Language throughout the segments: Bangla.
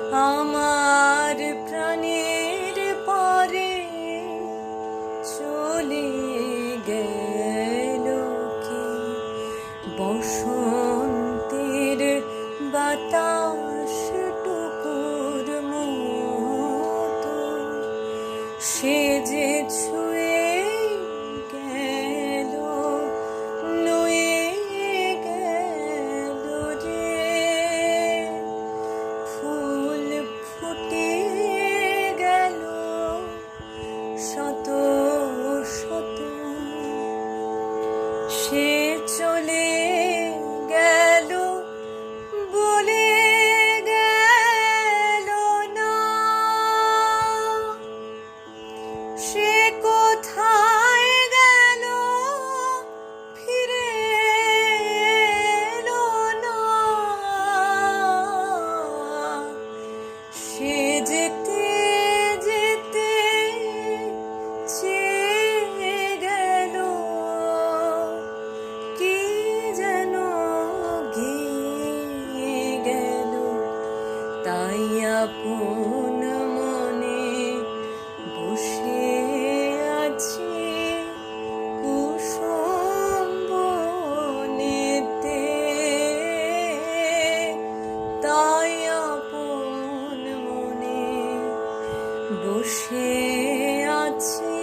আমার প্রাণের পরে চলে গেল কি বসন্তের বাতাস টুকুর মতো সে যে ছুঁয়ে গেল নুয়ে গেল রে ফুল ফুটে গেল শত শত সে চলে গেল বলে গেল না সে কোথায় গেল ফিরে এলো না সে যেতে যেতে চেয়ে গেল কি যেন গেয়ে গেল তাই আপন মনে বসে আছি কুসুম বনেতে তাই আপন মনে বসে আছি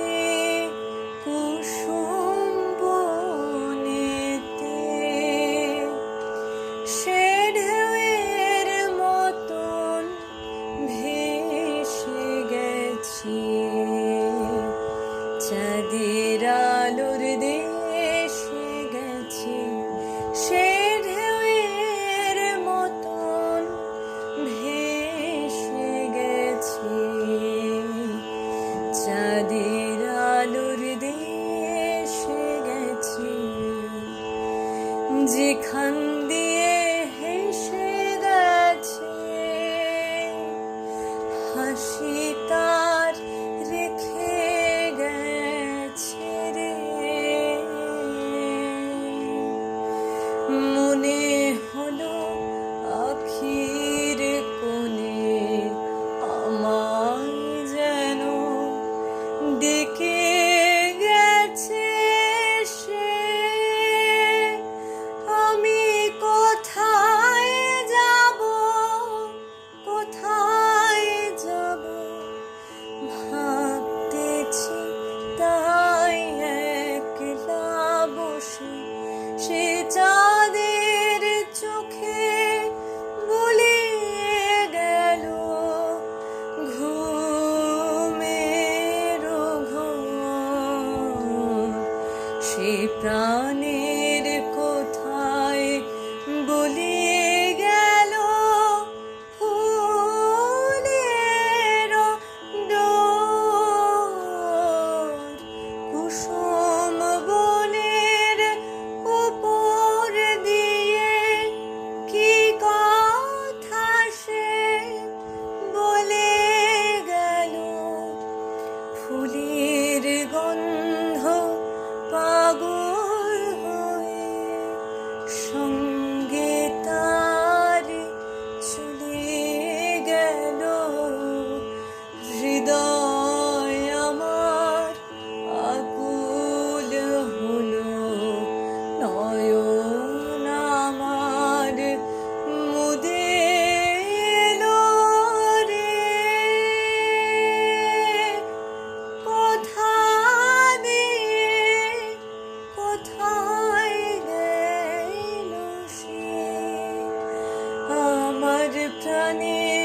কুসুম বনেতে সে ঢেউয়ের মতন ভেসে গেছি চাঁদের আলোর দেশে গেছি সে ঢেউয়ের মতন ভেসে গেছি চাঁদের আলোর দেশে গেছি যেখান দিয়ে হেসে গেছে হাসি তার রেখে গেছে রে মনে হলো আখির কোণে আমায় যেন ডেকে গেছে সে আমি কোথায় যাব কোথায় যাব ভাবতেছি তাই একলা বসে সে চাঁদের চোখে বুলিয়ে গেল ঘুমের ঘোর সে প্রাণের কোথায় বুলিয়ে গেল ফুলের ডোর কুসুম বনের উপর দিয়ে কি কথা সে বলে গেল ফুলের গন্ধ পাগল হয়ে সঙ্গে তার চলে গেল হৃদয় আমার আকুল হলো নয়ন আমার মুদে এলো রে কোথা দিয়ে কোথায় গেল সে আমার প্রাণে